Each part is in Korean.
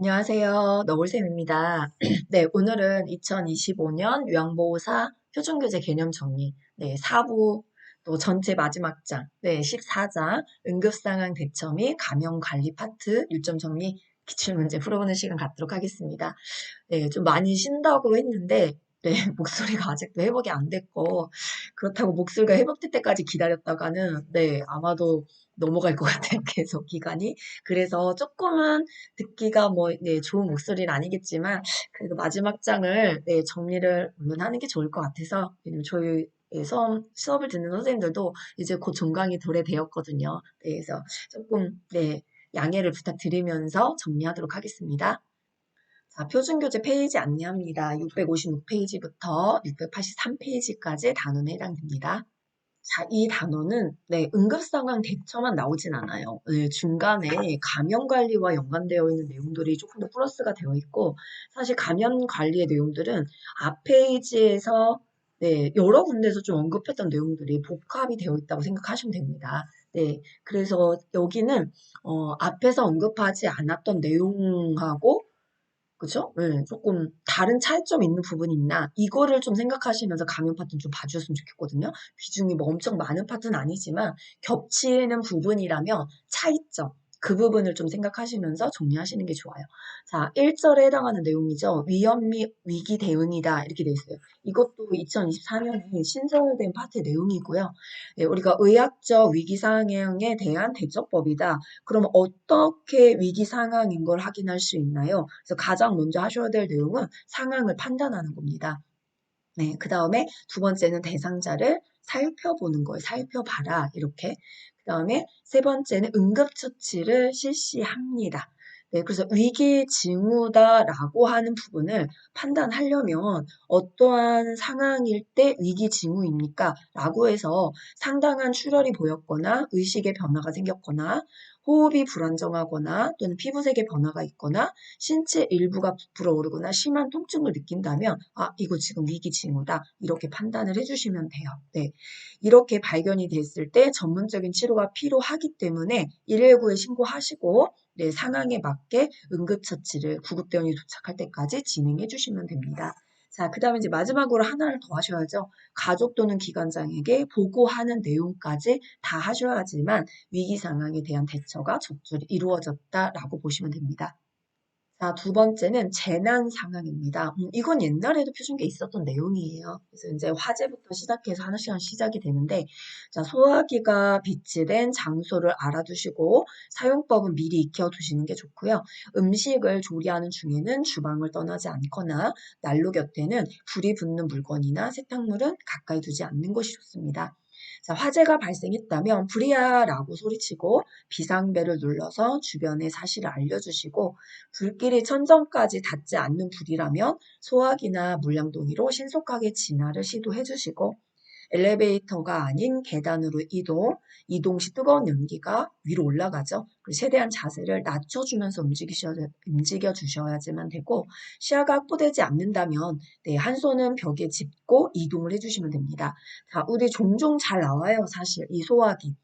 안녕하세요. 너울쌤입니다. 네, 오늘은 2025년 요양보호사 표준교재 개념 정리, 네, 4부, 또 전체 마지막 장, 네, 14장, 응급상황 대처 및 감염관리 파트, 요점 정리, 기출문제 풀어보는 시간 갖도록 하겠습니다. 네, 좀 많이 쉰다고 했는데, 네, 목소리가 아직도 회복이 안 됐고, 그렇다고 목소리가 회복될 때까지 기다렸다가는, 네, 아마도 넘어갈 것 같아요, 계속 기간이. 그래서 조금은 듣기가 뭐, 네, 좋은 목소리는 아니겠지만, 그래도 마지막 장을, 네, 정리를 물론 하는 게 좋을 것 같아서, 왜냐면 저희 수업을 듣는 선생님들도 이제 곧 종강이 도래되었거든요. 네, 그래서 조금, 네, 양해를 부탁드리면서 정리하도록 하겠습니다. 자, 표준교재 페이지 안내합니다. 656페이지부터 683페이지까지 단원에 해당됩니다. 자, 이 단어는 네, 응급상황 대처만 나오진 않아요. 네, 중간에 감염 관리와 연관되어 있는 내용들이 조금 더 플러스가 되어 있고, 사실 감염 관리의 내용들은 앞 페이지에서 네, 여러 군데에서 좀 언급했던 내용들이 복합이 되어 있다고 생각하시면 됩니다. 네, 그래서 여기는 앞에서 언급하지 않았던 내용하고 그죠? 네, 조금 다른 차이점 있는 부분이 있나? 이거를 좀 생각하시면서 강연 파트는 좀 봐주셨으면 좋겠거든요. 비중이 뭐 엄청 많은 파트는 아니지만 겹치는 부분이라면 차이점, 그 부분을 좀 생각하시면서 정리하시는 게 좋아요. 자, 1절에 해당하는 내용이죠. 위험 및 위기 대응이다. 이렇게 돼 있어요. 이것도 2024년에 신설된 파트 내용이고요. 예, 우리가 의학적 위기 상황에 대한 대처법이다. 그럼 어떻게 위기 상황인 걸 확인할 수 있나요? 그래서 가장 먼저 하셔야 될 내용은 상황을 판단하는 겁니다. 네, 그 다음에 두 번째는 대상자를 살펴보는 거예요. 살펴봐라. 이렇게. 그 다음에 세 번째는 응급처치를 실시합니다. 네, 그래서 위기 징후다라고 하는 부분을 판단하려면 어떠한 상황일 때 위기 징후입니까? 라고 해서 상당한 출혈이 보였거나 의식의 변화가 생겼거나 호흡이 불안정하거나 또는 피부색의 변화가 있거나 신체 일부가 부풀어 오르거나 심한 통증을 느낀다면 아, 이거 지금 위기 징후다. 이렇게 판단을 해주시면 돼요. 네. 이렇게 발견이 됐을 때 전문적인 치료가 필요하기 때문에 119에 신고하시고 네, 상황에 맞게 응급처치를 구급대원이 도착할 때까지 진행해 주시면 됩니다. 자, 그 다음에 이제 마지막으로 하나를 더 하셔야죠. 가족 또는 기관장에게 보고하는 내용까지 다 하셔야지만 위기 상황에 대한 대처가 적절히 이루어졌다라고 보시면 됩니다. 자, 두 번째는 재난 상황입니다. 이건 옛날에도 표준계에 있었던 내용이에요. 그래서 이제 화재부터 시작해서 하나씩 시작이 되는데, 자, 소화기가 비치된 장소를 알아두시고, 사용법은 미리 익혀두시는 게 좋고요. 음식을 조리하는 중에는 주방을 떠나지 않거나, 난로 곁에는 불이 붙는 물건이나 세탁물은 가까이 두지 않는 것이 좋습니다. 자, 화재가 발생했다면 불이야라고 소리치고 비상벨을 눌러서 주변의 사실을 알려주시고 불길이 천정까지 닿지 않는 불이라면 소화기나 물량동이로 신속하게 진화를 시도해 주시고 엘리베이터가 아닌 계단으로 이동 시 뜨거운 연기가 위로 올라가죠. 그리고 최대한 자세를 낮춰주면서 움직여 주셔야지만 되고 시야가 확보되지 않는다면 네, 한 손은 벽에 짚고 이동을 해주시면 됩니다. 자, 우리 종종 잘 나와요, 사실 이 소화기.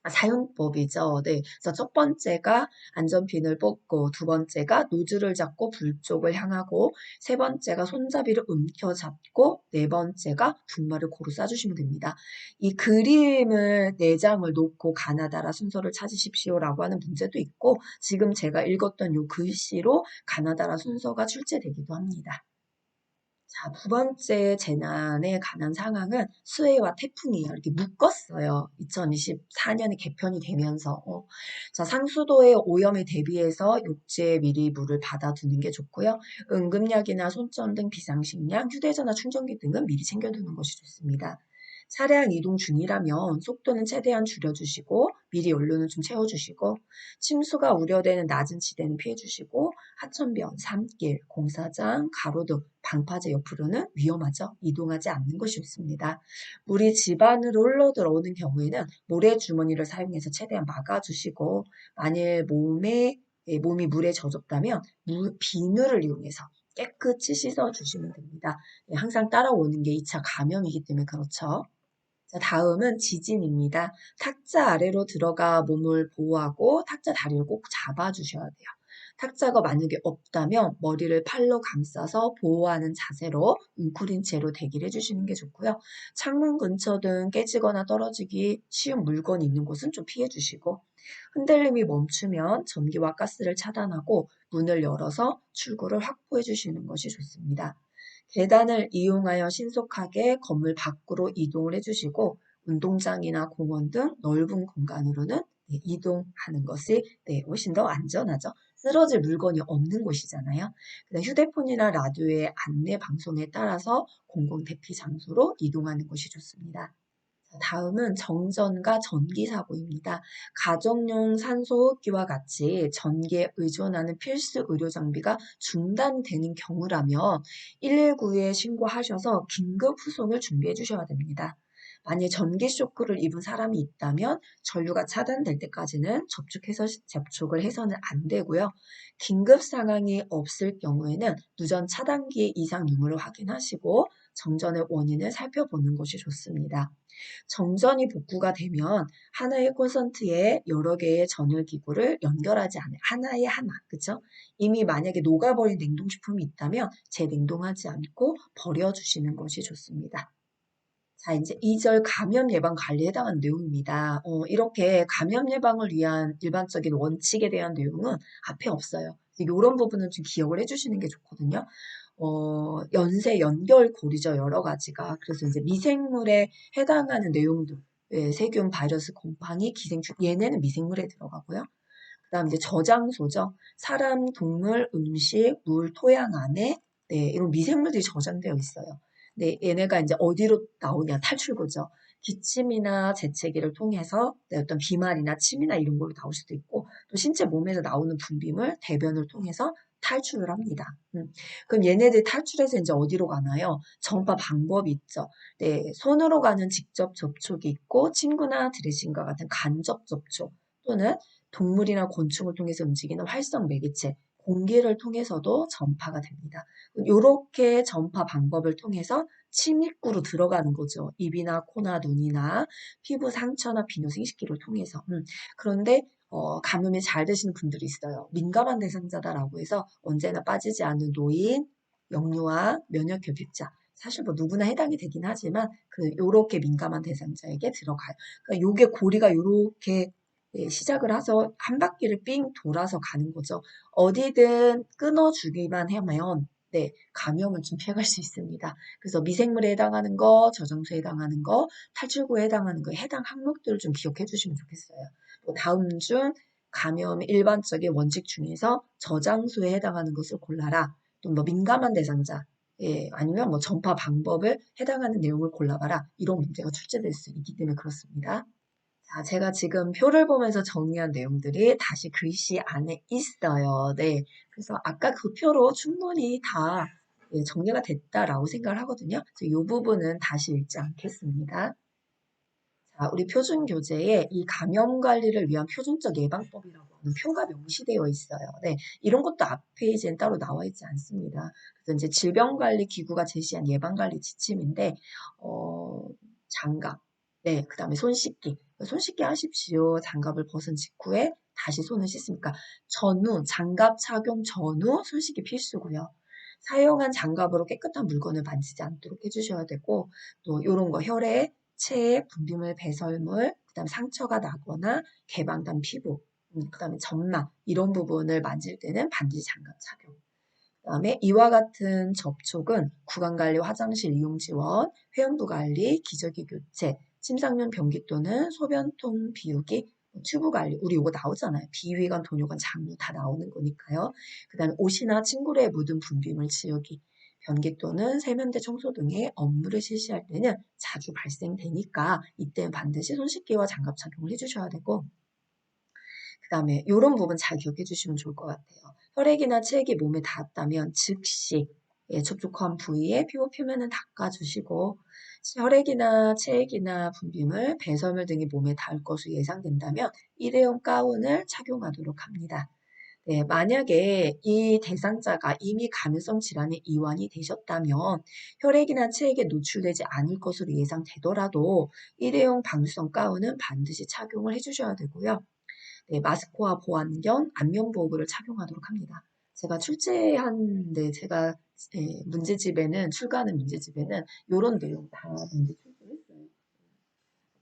사용법이죠. 네. 그래서 첫 번째가 안전핀을 뽑고, 두 번째가 노즐을 잡고 불 쪽을 향하고, 세 번째가 손잡이를 움켜잡고, 네 번째가 분말을 고루 싸주시면 됩니다. 이 그림을 네 장을 놓고 가나다라 순서를 찾으십시오라고 하는 문제도 있고, 지금 제가 읽었던 이 글씨로 가나다라 순서가 출제되기도 합니다. 자, 두 번째 재난에 관한 상황은 수해와 태풍이에요. 이렇게 묶었어요. 2024년에 개편이 되면서. 자, 상수도의 오염에 대비해서 욕조에 미리 물을 받아두는 게 좋고요. 응급약이나 손전 등 비상식량, 휴대전화 충전기 등은 미리 챙겨두는 것이 좋습니다. 차량 이동 중이라면 속도는 최대한 줄여주시고 미리 연료는 좀 채워주시고 침수가 우려되는 낮은 지대는 피해주시고 하천변, 산길, 공사장, 가로등, 방파제 옆으로는 위험하죠. 이동하지 않는 것이 좋습니다. 물이 집 안으로 흘러 들어오는 경우에는 모래주머니를 사용해서 최대한 막아주시고 만일 몸이 물에 젖었다면 비누를 이용해서 깨끗이 씻어주시면 됩니다. 네, 항상 따라오는 게 2차 감염이기 때문에 그렇죠. 자, 다음은 지진입니다. 탁자 아래로 들어가 몸을 보호하고 탁자 다리를 꼭 잡아주셔야 돼요. 탁자가 만약에 없다면 머리를 팔로 감싸서 보호하는 자세로 웅크린 채로 대기를 해주시는 게 좋고요. 창문 근처 등 깨지거나 떨어지기 쉬운 물건이 있는 곳은 좀 피해 주시고, 흔들림이 멈추면 전기와 가스를 차단하고 문을 열어서 출구를 확보해 주시는 것이 좋습니다. 계단을 이용하여 신속하게 건물 밖으로 이동을 해주시고, 운동장이나 공원 등 넓은 공간으로는 이동하는 것이 훨씬 더 안전하죠. 쓰러질 물건이 없는 곳이잖아요. 그다음 휴대폰이나 라디오의 안내 방송에 따라서 공공 대피 장소로 이동하는 것이 좋습니다. 다음은 정전과 전기 사고입니다. 가정용 산소호흡기와 같이 전기에 의존하는 필수 의료 장비가 중단되는 경우라면 119에 신고하셔서 긴급 후송을 준비해 주셔야 됩니다. 만약 전기 쇼크를 입은 사람이 있다면 전류가 차단될 때까지는 접촉을 해서는 안 되고요. 긴급 상황이 없을 경우에는 누전 차단기 이상 유무를 확인하시고 정전의 원인을 살펴보는 것이 좋습니다. 정전이 복구가 되면 하나의 콘센트에 여러 개의 전열 기구를 연결하지 않아요. 하나에 하나, 그쵸? 이미 만약에 녹아버린 냉동식품이 있다면 재냉동하지 않고 버려주시는 것이 좋습니다. 자, 이제 2절 감염 예방 관리에 해당하는 내용입니다. 이렇게 감염 예방을 위한 일반적인 원칙에 대한 내용은 앞에 없어요. 이런 부분은 좀 기억을 해주시는 게 좋거든요. 연쇄 연결고리죠, 여러 가지가. 그래서 이제 미생물에 해당하는 내용들, 예, 세균, 바이러스, 곰팡이, 기생충, 얘네는 미생물에 들어가고요. 그다음 이제 저장소죠. 사람, 동물, 음식, 물, 토양 안에 이런 미생물들이 저장되어 있어요. 네, 얘네가 이제 어디로 나오냐? 탈출구죠. 기침이나 재채기를 통해서 어떤 비말이나 침이나 이런 걸로 나올 수도 있고, 또 신체 몸에서 나오는 분비물, 대변을 통해서 탈출을 합니다. 그럼 얘네들 탈출해서 이제 어디로 가나요? 전파 방법이 있죠. 네, 손으로 가는 직접 접촉이 있고, 친구나 드레싱과 같은 간접 접촉, 또는 동물이나 곤충을 통해서 움직이는 활성 매개체, 공기를 통해서도 전파가 됩니다. 이렇게 전파 방법을 통해서 침입구로 들어가는 거죠. 입이나 코나 눈이나 피부 상처나 비뇨 생식기를 통해서. 그런데 감염이 잘 되시는 분들이 있어요. 민감한 대상자다라고 해서 언제나 빠지지 않는 노인, 영유아, 면역 결핍자. 사실 뭐 누구나 해당이 되긴 하지만 요렇게 민감한 대상자에게 들어가요. 그러니까 요게 고리가 요렇게 시작을 해서 한 바퀴를 삥 돌아서 가는 거죠. 어디든 끊어주기만 하면 감염은 좀 피해갈 수 있습니다. 그래서 미생물에 해당하는 거, 저장소에 해당하는 거, 탈출구에 해당하는 거, 해당 항목들을 좀 기억해 주시면 좋겠어요. 또 다음 중 감염의 일반적인 원칙 중에서 저장소에 해당하는 것을 골라라. 또 뭐 민감한 대상자, 아니면 뭐 전파 방법을 해당하는 내용을 골라봐라. 이런 문제가 출제될 수 있기 때문에 그렇습니다. 자, 제가 지금 표를 보면서 정리한 내용들이 다시 글씨 안에 있어요. 네. 그래서 아까 그 표로 충분히 다 정리가 됐다라고 생각을 하거든요. 그래서 이 부분은 다시 읽지 않겠습니다. 자, 우리 표준교재에 이 감염 관리를 위한 표준적 예방법이라고 하는 표가 명시되어 있어요. 네. 이런 것도 앞 페이지엔 따로 나와 있지 않습니다. 그래서 이제 질병관리기구가 제시한 예방관리 지침인데, 장갑, 네, 그 다음에 손 씻기. 손 씻기 하십시오. 장갑을 벗은 직후에 다시 손을 씻습니까? 전후, 장갑 착용 전후 손 씻기 필수고요. 사용한 장갑으로 깨끗한 물건을 만지지 않도록 해주셔야 되고, 또 이런 거 혈액, 체액, 분비물, 배설물, 그다음 상처가 나거나 개방된 피부, 그다음에 점막 이런 부분을 만질 때는 반드시 장갑 착용. 그다음에 이와 같은 접촉은 구강관리, 화장실 이용 지원, 회원부 관리, 기저귀 교체, 침상용 변기 또는 소변통 비우기, 튜브 관리, 우리 이거 나오잖아요. 비위관, 돈요관, 장루 다 나오는 거니까요. 그다음에 옷이나 침구류에 묻은 분비물 치우기, 변기 또는 세면대 청소 등의 업무를 실시할 때는 자주 발생되니까 이때는 반드시 손 씻기와 장갑 착용을 해주셔야 되고, 그다음에 이런 부분 잘 기억해 주시면 좋을 것 같아요. 혈액이나 체액이 몸에 닿았다면 즉시 접촉한 부위에 피부 표면을 닦아주시고, 혈액이나 체액이나 분비물, 배설물 등이 몸에 닿을 것으로 예상된다면 일회용 가운을 착용하도록 합니다. 네, 만약에 이 대상자가 이미 감염성 질환에 이완이 되셨다면 혈액이나 체액에 노출되지 않을 것으로 예상되더라도 일회용 방수성 가운은 반드시 착용을 해주셔야 되고요. 네, 마스크와 보안경, 안면보호구를 착용하도록 합니다. 제가 출제한, 네, 제가 문제집에는, 출가하는 문제집에는 이런 내용 다 문제 출제했어요.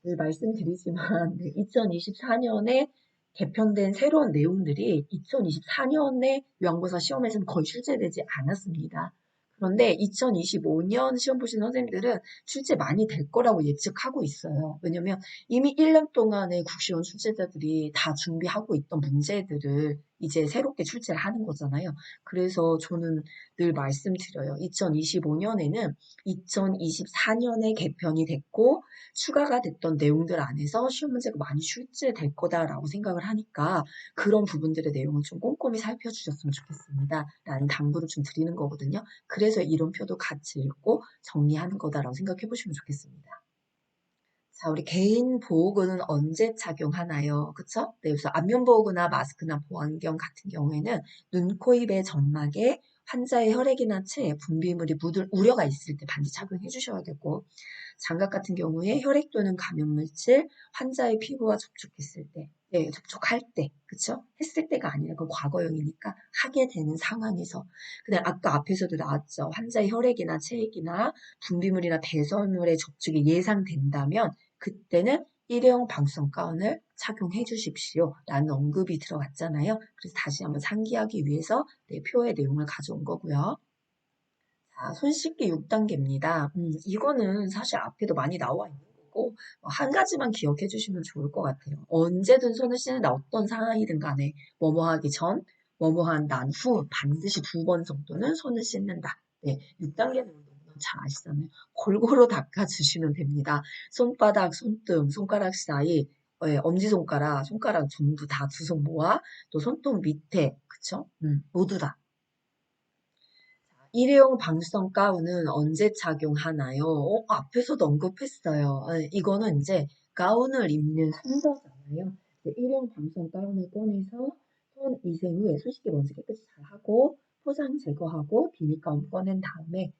늘 말씀드리지만 2024년에 개편된 새로운 내용들이 2024년에 요양보사 시험에서는 거의 출제되지 않았습니다. 그런데 2025년 시험 보신 선생님들은 출제 많이 될 거라고 예측하고 있어요. 왜냐면 이미 1년 동안의 국시원 출제자들이 다 준비하고 있던 문제들을 이제 새롭게 출제를 하는 거잖아요. 그래서 저는 늘 말씀드려요. 2025년에는 2024년에 개편이 됐고 추가가 됐던 내용들 안에서 시험 문제가 많이 출제될 거다라고 생각을 하니까 그런 부분들의 내용을 좀 꼼꼼히 살펴주셨으면 좋겠습니다. 라는 당부를 좀 드리는 거거든요. 그래서 이론표도 같이 읽고 정리하는 거다라고 생각해 보시면 좋겠습니다. 자, 우리 개인 보호구는 언제 착용하나요? 그쵸? 네, 그래서 안면보호구나 마스크나 보안경 같은 경우에는 눈, 코, 입의 점막에 환자의 혈액이나 체에 분비물이 묻을 우려가 있을 때 반드시 착용해 주셔야 되고, 장갑 같은 경우에 혈액 또는 감염물질, 환자의 피부와 접촉했을 때, 네, 접촉할 때, 그쵸? 했을 때가 아니라 그 과거형이니까 하게 되는 상황에서. 근데 아까 앞에서도 나왔죠. 환자의 혈액이나 체액이나 분비물이나 배설물의 접촉이 예상된다면 그때는 일회용 방수성 가운을 착용해 주십시오. 라는 언급이 들어갔잖아요. 그래서 다시 한번 상기하기 위해서 표의 내용을 가져온 거고요. 자, 손 씻기 6단계입니다. 이거는 사실 앞에도 많이 나와 있는 거고 한 가지만 기억해 주시면 좋을 것 같아요. 언제든 손을 씻는다 어떤 상황이든 간에 뭐뭐 하기 전, 뭐뭐 한 난 후 반드시 2번 정도는 손을 씻는다. 네, 6단계는 너무나 잘 아시잖아요. 골고루 닦아주시면 됩니다. 손바닥, 손등, 손가락 사이, 엄지손가락, 손가락 전부 다 두 손 모아 또 손톱 밑에, 그쵸? 모두 다. 일회용 방수성 가운은 언제 착용하나요? 앞에서도 언급했어요. 이거는 이제 가운을 입는 순서잖아요. 일회용 방수성 가운을 꺼내서 손 위생 후에 손 씻기 먼저 깨끗이 잘 하고 포장 제거하고 비닐 가운 꺼낸 다음에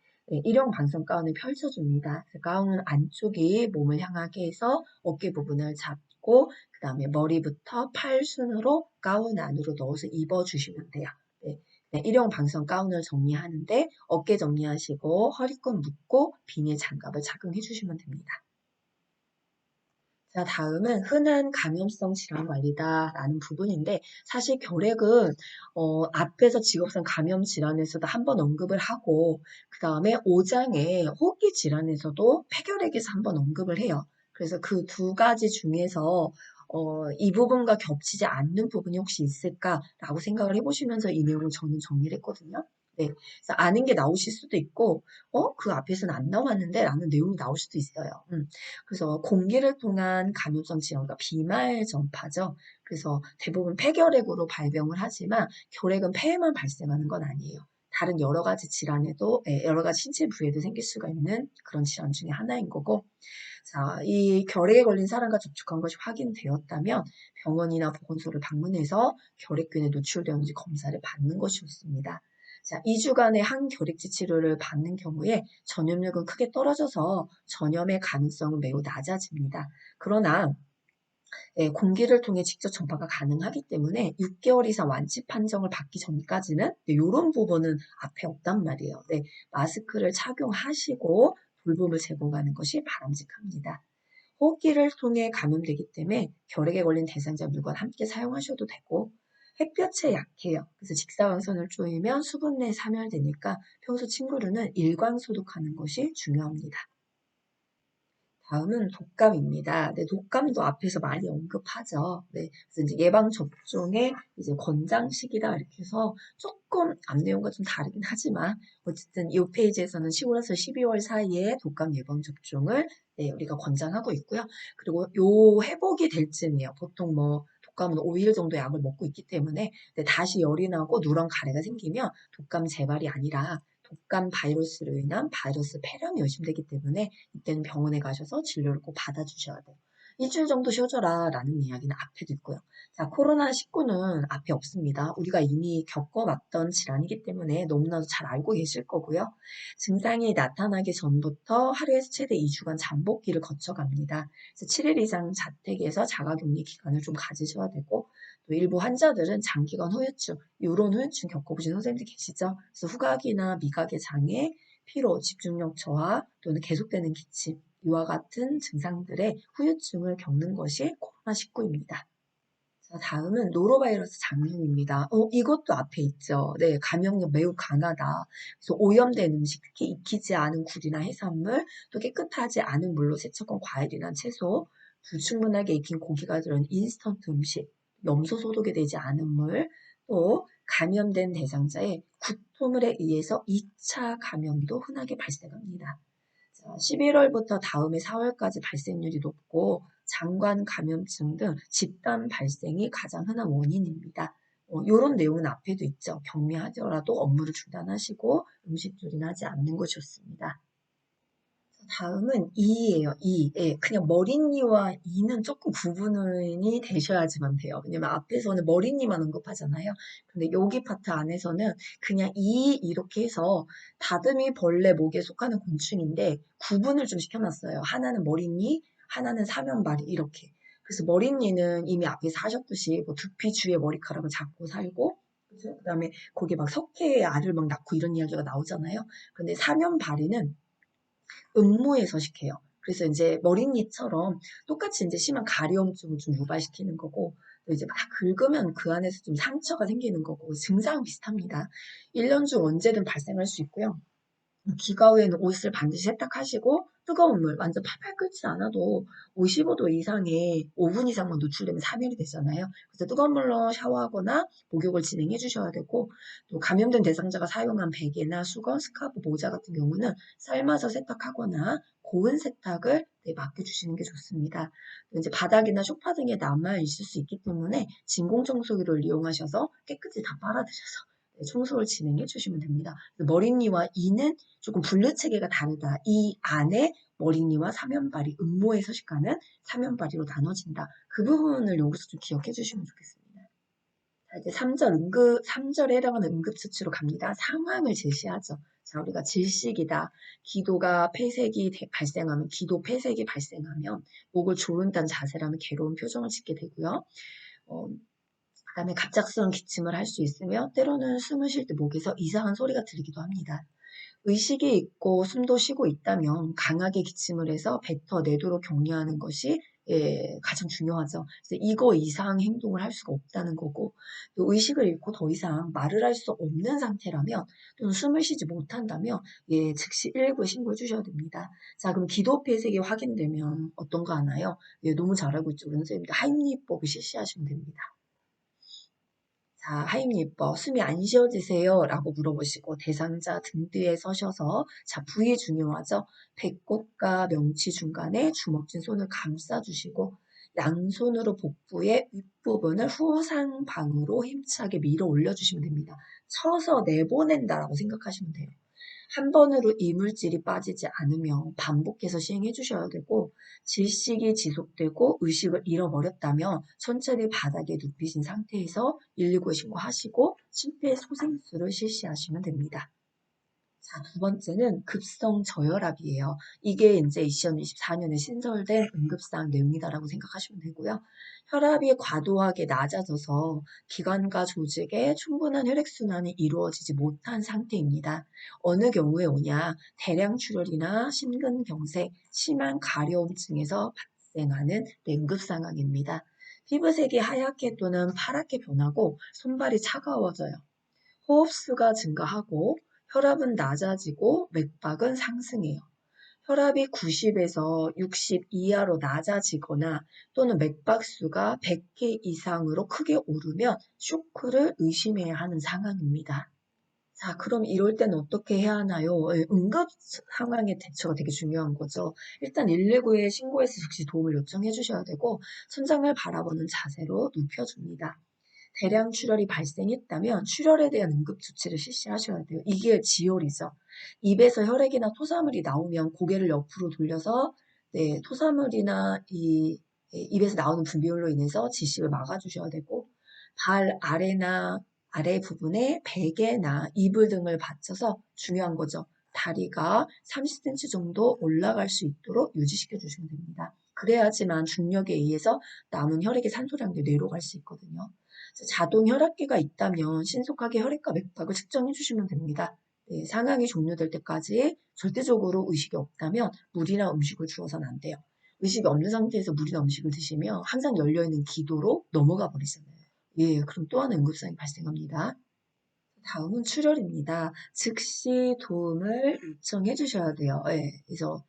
일회용 방수성 가운을 펼쳐줍니다. 가운은 안쪽이 몸을 향하게 해서 어깨 부분을 잡고 그 다음에 머리부터 팔 순으로 가운 안으로 넣어서 입어주시면 돼요. 네. 네, 일회용 방수성 가운을 정리하는데 어깨 정리하시고 허리끈 묶고 비닐 장갑을 착용해 주시면 됩니다. 자, 다음은 흔한 감염성 질환 관리다라는 부분인데 사실 결핵은 앞에서 직업성 감염 질환에서도 한번 언급을 하고 그 다음에 5장의 호흡기 질환에서도 폐결핵에서 한번 언급을 해요. 그래서 그 두 가지 중에서 이 부분과 겹치지 않는 부분이 혹시 있을까라고 생각을 해보시면서 이 내용을 저는 정리를 했거든요. 네, 그래서 아는 게 나오실 수도 있고, 그 앞에서는 안 나왔는데 라는 내용이 나올 수도 있어요. 그래서 공기를 통한 감염성 질환과 비말 전파죠. 그래서 대부분 폐결핵으로 발병을 하지만 결핵은 폐에만 발생하는 건 아니에요. 다른 여러 가지 질환에도, 여러 가지 신체 부위에도 생길 수가 있는 그런 질환 중에 하나인 거고, 자, 이 결핵에 걸린 사람과 접촉한 것이 확인되었다면 병원이나 보건소를 방문해서 결핵균에 노출되었는지 검사를 받는 것이 좋습니다. 자, 2주간의 항결핵제 치료를 받는 경우에 전염력은 크게 떨어져서 전염의 가능성은 매우 낮아집니다. 그러나 공기를 통해 직접 전파가 가능하기 때문에 6개월 이상 완치 판정을 받기 전까지는 이런 부분은 앞에 없단 말이에요. 네, 마스크를 착용하시고 돌봄을 제공하는 것이 바람직합니다. 호흡기를 통해 감염되기 때문에 결핵에 걸린 대상자 물건 함께 사용하셔도 되고 햇볕에 약해요. 그래서 직사광선을 쪼이면 수분 내에 사멸되니까 평소 침구류는 일광 소독하는 것이 중요합니다. 다음은 독감입니다. 네, 독감도 앞에서 많이 언급하죠. 네, 그래서 이제 예방 접종의 이제 권장 시기다 이렇게 해서 조금 앞 내용과 좀 다르긴 하지만 어쨌든 이 페이지에서는 10월에서 12월 사이에 독감 예방 접종을 우리가 권장하고 있고요. 그리고 요 회복이 될 쯤이에요. 보통 뭐 독감은 5일 정도 약을 먹고 있기 때문에 다시 열이 나고 누런 가래가 생기면 독감 재발이 아니라 독감 바이러스로 인한 바이러스 폐렴이 의심되기 때문에 이때는 병원에 가셔서 진료를 꼭 받아주셔야 돼요. 일주일 정도 쉬어줘라 라는 이야기는 앞에도 있고요. 자, 코로나19는 앞에 없습니다. 우리가 이미 겪어왔던 질환이기 때문에 너무나도 잘 알고 계실 거고요. 증상이 나타나기 전부터 하루에서 최대 2주간 잠복기를 거쳐갑니다. 그래서 7일 이상 자택에서 자가격리 기간을 좀 가지셔야 되고 또 일부 환자들은 장기간 후유증, 이런 후유증 겪어보신 선생님들 계시죠? 그래서 후각이나 미각의 장애, 피로, 집중력 저하 또는 계속되는 기침, 이와 같은 증상들의 후유증을 겪는 것이 코로나19입니다. 자, 다음은 노로바이러스 장염입니다. 이것도 앞에 있죠. 네, 감염력 매우 강하다. 그래서 오염된 음식, 특히 익히지 않은 굴이나 해산물, 또 깨끗하지 않은 물로 세척한 과일이나 채소, 불충분하게 익힌 고기가 들어있는 인스턴트 음식, 염소 소독이 되지 않은 물, 또 감염된 대상자의 구토물에 의해서 2차 감염도 흔하게 발생합니다. 11월부터 다음해 4월까지 발생률이 높고 장관 감염증 등 집단 발생이 가장 흔한 원인입니다. 이런 내용은 앞에도 있죠. 격리하더라도 업무를 중단하시고 음식조리는 하지 않는 것이 좋습니다. 다음은 이예요. 이. 예, 그냥 머리니와 이는 조금 구분이 되셔야지만 돼요. 왜냐면 앞에서는 머리니만 언급하잖아요. 근데 여기 파트 안에서는 그냥 이 이렇게 해서 다듬이 벌레 목에 속하는 곤충인데 구분을 좀 시켜놨어요. 하나는 머리니, 하나는 사면발이 이렇게. 그래서 머리니는 이미 앞에서 하셨듯이 뭐 두피 주위에 머리카락을 잡고 살고 그죠? 그다음에 거기 막 석회에 알을 막 낳고 이런 이야기가 나오잖아요. 근데 사면발이는 음모에 서식해요. 그래서 이제 머릿잎처럼 똑같이 이제 심한 가려움증을 좀 유발시키는 거고, 또 이제 막 긁으면 그 안에서 좀 상처가 생기는 거고, 증상 비슷합니다. 1년 중 언제든 발생할 수 있고요. 비가 후에는 옷을 반드시 세탁하시고 뜨거운 물 완전 팔팔 끓지 않아도 55도 이상의 5분 이상만 노출되면 사멸이 되잖아요. 그래서 뜨거운 물로 샤워하거나 목욕을 진행해 주셔야 되고 또 감염된 대상자가 사용한 베개나 수건, 스카프, 모자 같은 경우는 삶아서 세탁하거나 고온 세탁을 맡겨주시는 게 좋습니다. 또 이제 바닥이나 소파 등에 남아 있을 수 있기 때문에 진공청소기를 이용하셔서 깨끗이 다 빨아들여서 청소를 진행해 주시면 됩니다. 머리니와 이는 조금 분류 체계가 다르다. 이 안에 머리니와 사면발이 음모에 서식하는 사면발이로 나눠진다. 그 부분을 여기서 좀 기억해 주시면 좋겠습니다. 자, 이제 3절에 해당하는 응급처치로 갑니다. 상황을 제시하죠. 자, 우리가 질식이다. 기도가 폐색이 발생하면, 기도 폐색이 발생하면, 목을 조른다는 자세라면 괴로운 표정을 짓게 되고요. 그다음에 갑작스러운 기침을 할 수 있으며, 때로는 숨을 쉴 때 목에서 이상한 소리가 들리기도 합니다. 의식이 있고 숨도 쉬고 있다면 강하게 기침을 해서 뱉어내도록 격려하는 것이 가장 중요하죠. 그래서 이거 이상 행동을 할 수가 없다는 거고 또 의식을 잃고 더 이상 말을 할 수 없는 상태라면 또는 숨을 쉬지 못한다면 즉시 119에 신고해 주셔야 됩니다. 자, 그럼 기도 폐색이 확인되면 어떤 거 하나요? 너무 잘 알고 있죠. 선생님들 하임리법을 실시하시면 됩니다. 자, 하임리법, 숨이 안 쉬어지세요? 라고 물어보시고 대상자 등 뒤에 서셔서 자, 부위 중요하죠? 배꼽과 명치 중간에 주먹진 손을 감싸주시고 양손으로 복부의 윗부분을 후상방으로 힘차게 밀어 올려주시면 됩니다. 쳐서 내보낸다라고 생각하시면 돼요. 한 번으로 이물질이 빠지지 않으며 반복해서 시행해 주셔야 되고 질식이 지속되고 의식을 잃어버렸다면 천천히 바닥에 눕히신 상태에서 119에 신고하시고 심폐소생술을 실시하시면 됩니다. 자, 두 번째는 급성 저혈압이에요. 이게 이제 2024년에 신설된 응급사항 내용이다라고 생각하시면 되고요. 혈압이 과도하게 낮아져서 기관과 조직에 충분한 혈액순환이 이루어지지 못한 상태입니다. 어느 경우에 오냐? 대량 출혈이나 심근경색, 심한 가려움증에서 발생하는 응급 상황입니다. 피부색이 하얗게 또는 파랗게 변하고 손발이 차가워져요. 호흡수가 증가하고 혈압은 낮아지고 맥박은 상승해요. 혈압이 90에서 60 이하로 낮아지거나 또는 맥박수가 100회 이상으로 크게 오르면 쇼크를 의심해야 하는 상황입니다. 자, 그럼 이럴 때는 어떻게 해야 하나요? 응급 상황의 대처가 되게 중요한 거죠. 일단 119에 신고해서 즉시 도움을 요청해 주셔야 되고 천장을 바라보는 자세로 눕혀줍니다. 대량 출혈이 발생했다면 출혈에 대한 응급조치를 실시하셔야 돼요. 이게 지혈이죠. 입에서 혈액이나 토사물이 나오면 고개를 옆으로 돌려서 토사물이나 입에서 나오는 분비물로 인해서 지식을 막아주셔야 되고 발 아래나 아래 부분에 베개나 이불 등을 받쳐서 중요한 거죠. 다리가 30cm 정도 올라갈 수 있도록 유지시켜 주시면 됩니다. 그래야지만 중력에 의해서 남은 혈액의 산소량도 뇌로 갈 수 있거든요. 자동 혈압계가 있다면 신속하게 혈액과 맥박을 측정해 주시면 됩니다. 네, 상황이 종료될 때까지 절대적으로 의식이 없다면 물이나 음식을 주어서는 안 돼요. 의식이 없는 상태에서 물이나 음식을 드시면 항상 열려있는 기도로 넘어가 버리잖아요. 예, 그럼 또 하나 응급상이 발생합니다. 다음은 출혈입니다. 즉시 도움을 요청해 주셔야 돼요. 예, 그래서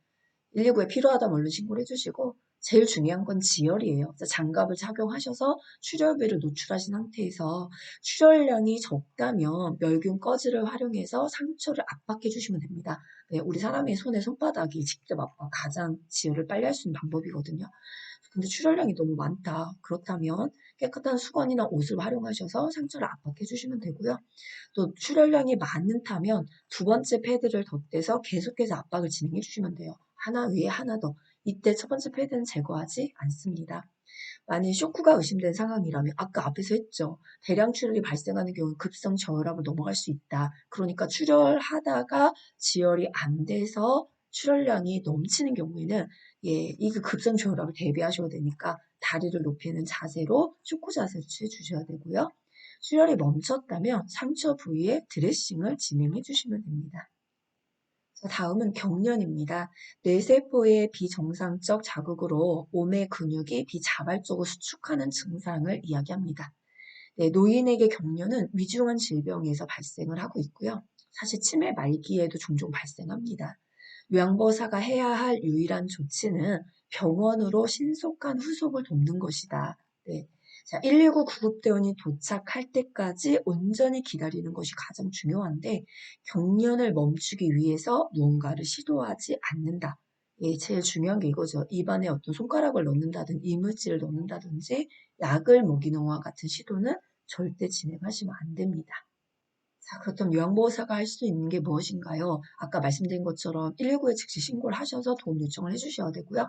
119에 필요하다면 얼른 신고를 해주시고 제일 중요한 건 지혈이에요. 그래서 장갑을 착용하셔서 출혈비를 노출하신 상태에서 출혈량이 적다면 멸균 꺼즈를 활용해서 상처를 압박해 주시면 됩니다. 네, 우리 사람의 손에 손바닥이 직접 압박, 가장 지혈을 빨리 할 수 있는 방법이거든요. 근데 출혈량이 너무 많다. 그렇다면 깨끗한 수건이나 옷을 활용하셔서 상처를 압박해 주시면 되고요. 또 출혈량이 많다면 두 번째 패드를 덧대서 계속해서 압박을 진행해 주시면 돼요. 하나 위에 하나 더. 이때 첫 번째 패드는 제거하지 않습니다. 만일 쇼크가 의심된 상황이라면 아까 앞에서 했죠. 대량 출혈이 발생하는 경우는 급성 저혈압을 넘어갈 수 있다. 그러니까 출혈하다가 지혈이 안 돼서 출혈량이 넘치는 경우에는 예, 이 급성 저혈압을 대비하셔야 되니까 다리를 높이는 자세로 쇼크 자세를 취해 주셔야 되고요. 출혈이 멈췄다면 상처 부위에 드레싱을 진행해 주시면 됩니다. 다음은 경련입니다. 뇌세포의 비정상적 자극으로 몸의 근육이 비자발적으로 수축하는 증상을 이야기합니다. 네, 노인에게 경련은 위중한 질병에서 발생을 하고 있고요. 사실 치매 말기에도 종종 발생합니다. 요양보호사가 해야 할 유일한 조치는 병원으로 신속한 후속을 돕는 것이다. 네. 자, 119 구급대원이 도착할 때까지 온전히 기다리는 것이 가장 중요한데 경련을 멈추기 위해서 무언가를 시도하지 않는다. 예, 제일 중요한 게 이거죠. 입안에 어떤 손가락을 넣는다든지 이물질을 넣는다든지 약을 먹이는 것과 같은 시도는 절대 진행하시면 안 됩니다. 자, 그렇다면 요양보호사가 할 수 있는 게 무엇인가요? 아까 말씀드린 것처럼 119에 즉시 신고를 하셔서 도움 요청을 해주셔야 되고요.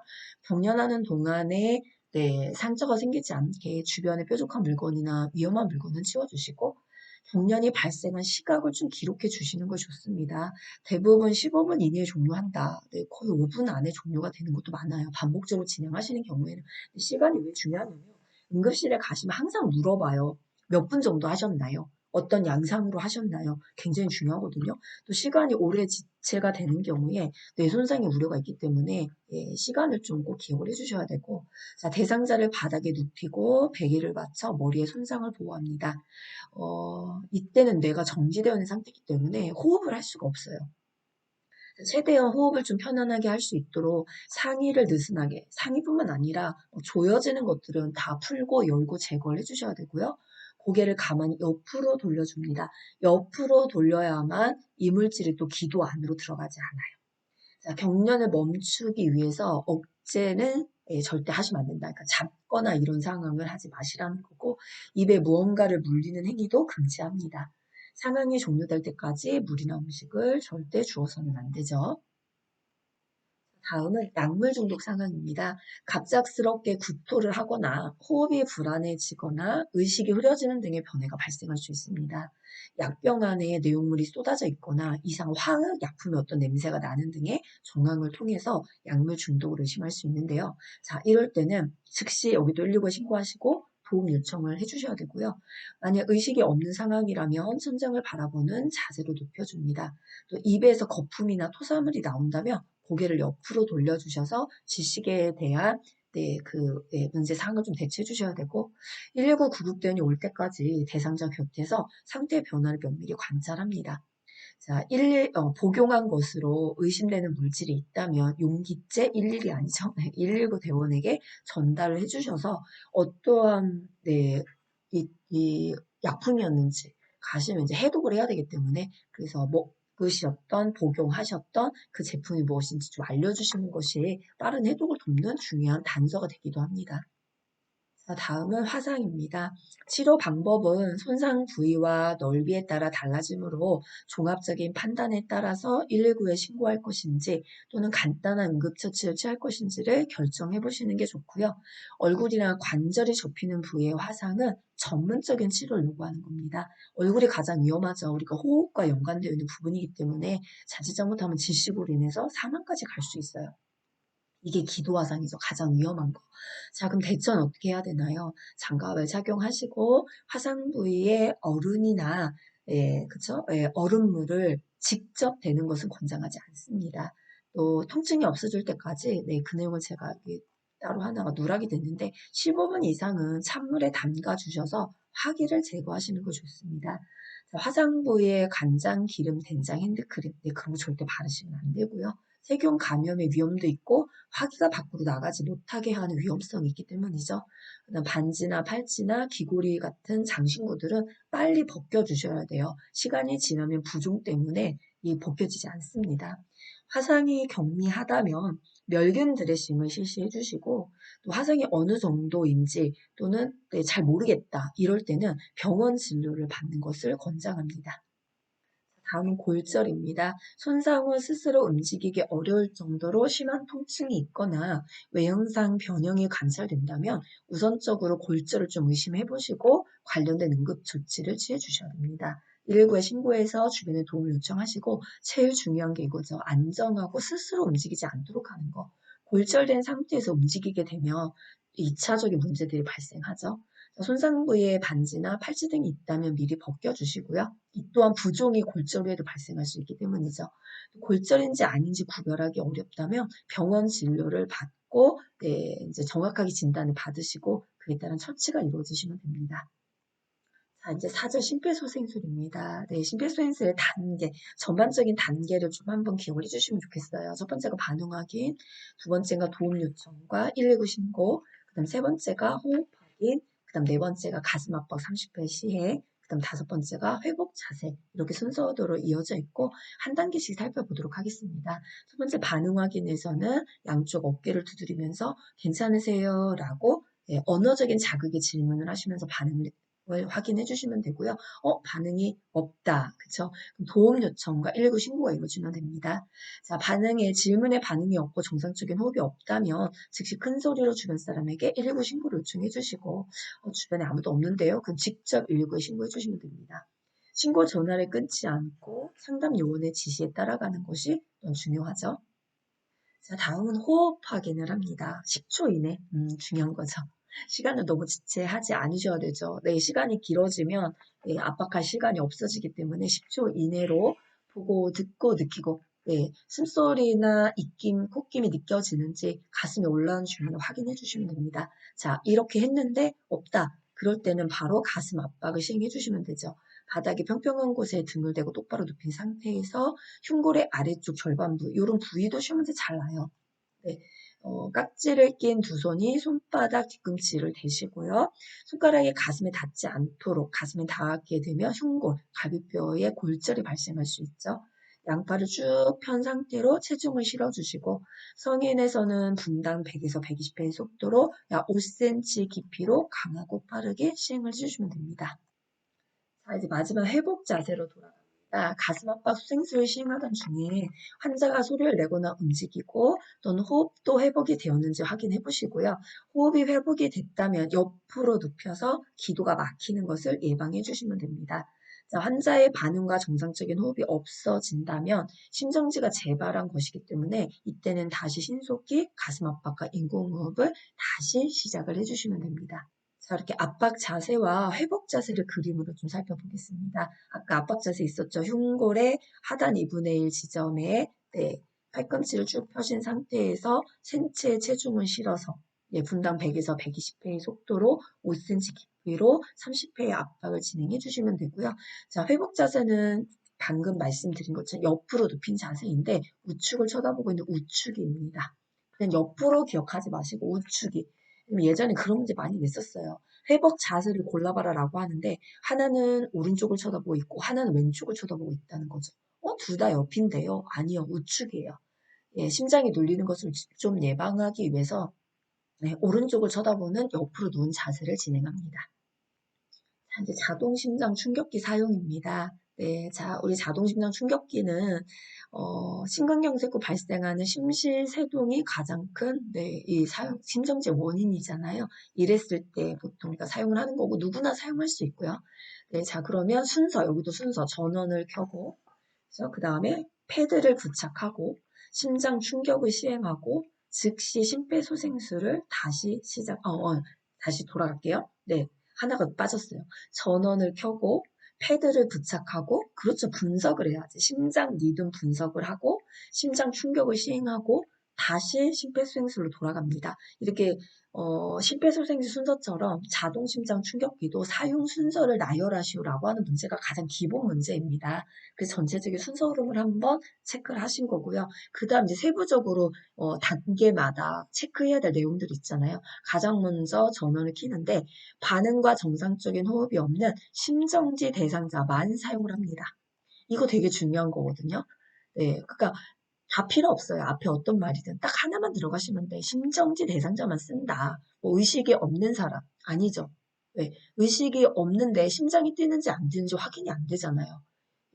경련하는 동안에 네, 상처가 생기지 않게 주변에 뾰족한 물건이나 위험한 물건은 치워주시고 경련이 발생한 시각을 좀 기록해 주시는 것이 좋습니다. 대부분 15분 이내에 종료한다. 네, 거의 5분 안에 종료가 되는 것도 많아요. 반복적으로 진행하시는 경우에는. 시간이 왜 중요하냐면 응급실에 가시면 항상 물어봐요. 몇 분 정도 하셨나요? 어떤 양상으로 하셨나요? 굉장히 중요하거든요. 또 시간이 오래 지체가 되는 경우에 뇌 손상의 우려가 있기 때문에 예, 시간을 좀 꼭 기억을 해주셔야 되고 자, 대상자를 바닥에 눕히고 베개를 받쳐 머리의 손상을 보호합니다. 이때는 뇌가 정지되어 있는 상태이기 때문에 호흡을 할 수가 없어요. 최대한 호흡을 좀 편안하게 할 수 있도록 상의를 느슨하게, 상의뿐만 아니라 조여지는 것들은 다 풀고 열고 제거를 해주셔야 되고요. 고개를 가만히 옆으로 돌려줍니다. 옆으로 돌려야만 이물질이 또 기도 안으로 들어가지 않아요. 자, 경련을 멈추기 위해서 억제는 예, 절대 하시면 안 된다. 그러니까 잡거나 이런 상황을 하지 마시라는 거고 입에 무언가를 물리는 행위도 금지합니다. 상황이 종료될 때까지 물이나 음식을 절대 주어서는 안 되죠. 다음은 약물 중독 상황입니다. 갑작스럽게 구토를 하거나 호흡이 불안해지거나 의식이 흐려지는 등의 변화가 발생할 수 있습니다. 약병 안에 내용물이 쏟아져 있거나 이상 화학 약품의 어떤 냄새가 나는 등의 정황을 통해서 약물 중독을 의심할 수 있는데요. 자, 이럴 때는 즉시 여기도 119에 신고하시고 도움 요청을 해주셔야 되고요. 만약 의식이 없는 상황이라면 천장을 바라보는 자세로 높여줍니다. 또 입에서 거품이나 토사물이 나온다면 고개를 옆으로 돌려주셔서 지식에 대한 네, 문제 사항을 좀 대처해 주셔야 되고 119 구급대원이 올 때까지 대상자 곁에서 상태 변화를 면밀히 관찰합니다. 자, 복용한 것으로 의심되는 물질이 있다면 용기째 11이 아니죠. 119 대원에게 전달을 해주셔서 어떠한 네, 이 약품이었는지 가시면 이제 해독을 해야 되기 때문에 그래서 먹으셨던 복용하셨던 그 제품이 무엇인지 좀 알려주시는 것이 빠른 해독을 돕는 중요한 단서가 되기도 합니다. 자, 다음은 화상입니다. 치료 방법은 손상 부위와 넓이에 따라 달라지므로 종합적인 판단에 따라서 119에 신고할 것인지 또는 간단한 응급처치를 취할 것인지를 결정해 보시는 게 좋고요. 얼굴이나 관절이 접히는 부위의 화상은 전문적인 치료를 요구하는 겁니다. 얼굴이 가장 위험하죠. 우리가 호흡과 연관되어 있는 부분이기 때문에 자칫 잘못하면 질식으로 인해서 사망까지 갈 수 있어요. 이게 기도 화상이죠. 가장 위험한 거. 자, 그럼 대처는 어떻게 해야 되나요? 장갑을 착용하시고 화상 부위에 얼음이나 그쵸? 얼음물을 직접 대는 것은 권장하지 않습니다. 또 통증이 없어질 때까지 그 내용을 제가 여기 따로 하나가 누락이 됐는데 15분 이상은 찬물에 담가 주셔서 화기를 제거하시는 거 좋습니다. 자, 화상 부위에 간장, 기름, 된장, 핸드크림 그런 거 절대 바르시면 안 되고요. 세균 감염의 위험도 있고 화기가 밖으로 나가지 못하게 하는 위험성이 있기 때문이죠. 그다음 반지나 팔찌나 귀걸이 같은 장신구들은 빨리 벗겨주셔야 돼요. 시간이 지나면 부종 때문에 이 벗겨지지 않습니다. 화상이 경미하다면 멸균 드레싱을 실시해 주시고 또 화상이 어느 정도인지 또는 잘 모르겠다 이럴 때는 병원 진료를 받는 것을 권장합니다. 다음은 골절입니다. 손상 후 스스로 움직이기 어려울 정도로 심한 통증이 있거나 외형상 변형이 관찰된다면 우선적으로 골절을 좀 의심해 보시고 관련된 응급 조치를 취해 주셔야 됩니다. 119에 신고해서 주변에 도움을 요청하시고 제일 중요한 게 이거죠. 안정하고 스스로 움직이지 않도록 하는 거. 골절된 상태에서 움직이게 되면 2차적인 문제들이 발생하죠. 손상 부위에 반지나 팔찌 등이 있다면 미리 벗겨주시고요. 이 또한 부종이 골절 후에도 발생할 수 있기 때문이죠. 골절인지 아닌지 구별하기 어렵다면 병원 진료를 받고 이제 정확하게 진단을 받으시고 그에 따른 처치가 이루어지시면 됩니다. 자, 이제 4절 심폐소생술입니다. 심폐소생술의 단계, 전반적인 단계를 좀 한번 기억을 해주시면 좋겠어요. 첫 번째가 반응 확인, 두 번째가 도움 요청과 119 신고, 그 다음 세 번째가 호흡 확인, 그 다음 네 번째가 가슴 압박 30회 시해, 그 다음 다섯 번째가 회복 자세, 이렇게 순서대로 이어져 있고, 한 단계씩 살펴보도록 하겠습니다. 첫 번째 반응 확인에서는 양쪽 어깨를 두드리면서 괜찮으세요? 라고 언어적인 자극의 질문을 하시면서 반응을 확인해 주시면 되고요. 반응이 없다. 그쵸? 그럼 도움 요청과 119 신고가 이루어지면 됩니다. 자, 질문에 반응이 없고 정상적인 호흡이 없다면 즉시 큰 소리로 주변 사람에게 119 신고를 요청해 주시고 주변에 아무도 없는데요. 그럼 직접 119에 신고해 주시면 됩니다. 신고 전화를 끊지 않고 상담 요원의 지시에 따라가는 것이 중요하죠. 자, 다음은 호흡 확인을 합니다. 10초 이내, 중요한 거죠. 시간을 너무 지체하지 않으셔야 되죠. 시간이 길어지면 압박할 시간이 없어지기 때문에 10초 이내로 보고 듣고 느끼고 숨소리나 입김, 콧김이 느껴지는지 가슴에 올라오는 주문을 확인해 주시면 됩니다. 자, 이렇게 했는데 없다. 그럴 때는 바로 가슴 압박을 시행해 주시면 되죠. 바닥이 평평한 곳에 등을 대고 똑바로 눕힌 상태에서 흉골의 아래쪽 절반부, 이런 부위도 시험문제 잘 나요. 깍지를 낀 두 손이 손바닥 뒤꿈치를 대시고요. 손가락이 가슴에 닿지 않도록 가슴에 닿게 되면 흉골, 갈비뼈에 골절이 발생할 수 있죠. 양팔을 쭉 편 상태로 체중을 실어주시고 성인에서는 분당 100에서 120회의 속도로 약 5cm 깊이로 강하고 빠르게 시행을 해주시면 됩니다. 자, 이제 마지막 회복 자세로 돌아갑니다. 가슴 압박 수생술을 시행하던 중에 환자가 소리를 내거나 움직이고 또는 호흡도 회복이 되었는지 확인해 보시고요. 호흡이 회복이 됐다면 옆으로 눕혀서 기도가 막히는 것을 예방해 주시면 됩니다. 자, 환자의 반응과 정상적인 호흡이 없어진다면 심정지가 재발한 것이기 때문에 이때는 다시 신속히 가슴 압박과 인공호흡을 다시 시작을 해주시면 됩니다. 자, 이렇게 압박 자세와 회복 자세를 그림으로 좀 살펴보겠습니다. 아까 압박 자세 있었죠. 흉골의 하단 2분의 1 지점에 팔꿈치를 쭉 펴신 상태에서 생체 체중을 실어서 분당 100에서 120회의 속도로 5cm 깊이로 30회의 압박을 진행해 주시면 되고요. 자, 회복 자세는 방금 말씀드린 것처럼 옆으로 눕힌 자세인데 우측을 쳐다보고 있는 우측입니다. 그냥 옆으로 기억하지 마시고 우측이. 예전에 그런 문제 많이 냈었어요. 회복 자세를 골라봐라라고 하는데 하나는 오른쪽을 쳐다보고 있고 하나는 왼쪽을 쳐다보고 있다는 거죠. 둘 다 옆인데요. 아니요, 우측이에요. 심장이 눌리는 것을 좀 예방하기 위해서 오른쪽을 쳐다보는 옆으로 누운 자세를 진행합니다. 자, 이제 자동 심장 충격기 사용입니다. 자, 우리 자동 심장 충격기는 심근경색 후 발생하는 심실세동이 가장 큰 이 심정지 원인이잖아요. 이랬을 때 보통 우리가 사용을 하는 거고 누구나 사용할 수 있고요. 자, 그러면 여기도 순서 전원을 켜고 그 다음에 패드를 부착하고 심장 충격을 시행하고 즉시 심폐소생술을 다시 돌아갈게요. 네, 하나가 빠졌어요. 전원을 켜고 패드를 부착하고, 그렇죠. 분석을 해야지. 심장 리듬 분석을 하고, 심장 충격을 시행하고, 다시 심폐소생술로 돌아갑니다. 이렇게 심폐소생술 순서처럼 자동 심장 충격기도 사용 순서를 나열하시오라고 하는 문제가 가장 기본 문제입니다. 그래서 전체적인 순서 흐름을 한번 체크를 하신 거고요. 그 다음 이제 세부적으로 단계마다 체크해야 될 내용들이 있잖아요. 가장 먼저 전원을 켜는데 반응과 정상적인 호흡이 없는 심정지 대상자만 사용을 합니다. 이거 되게 중요한 거거든요. 네, 그러니까 다 필요 없어요. 앞에 어떤 말이든 딱 하나만 들어가시면 돼. 심정지 대상자만 쓴다. 뭐 의식이 없는 사람 아니죠. 왜? 의식이 없는데 심장이 뛰는지 안 뛰는지 확인이 안 되잖아요.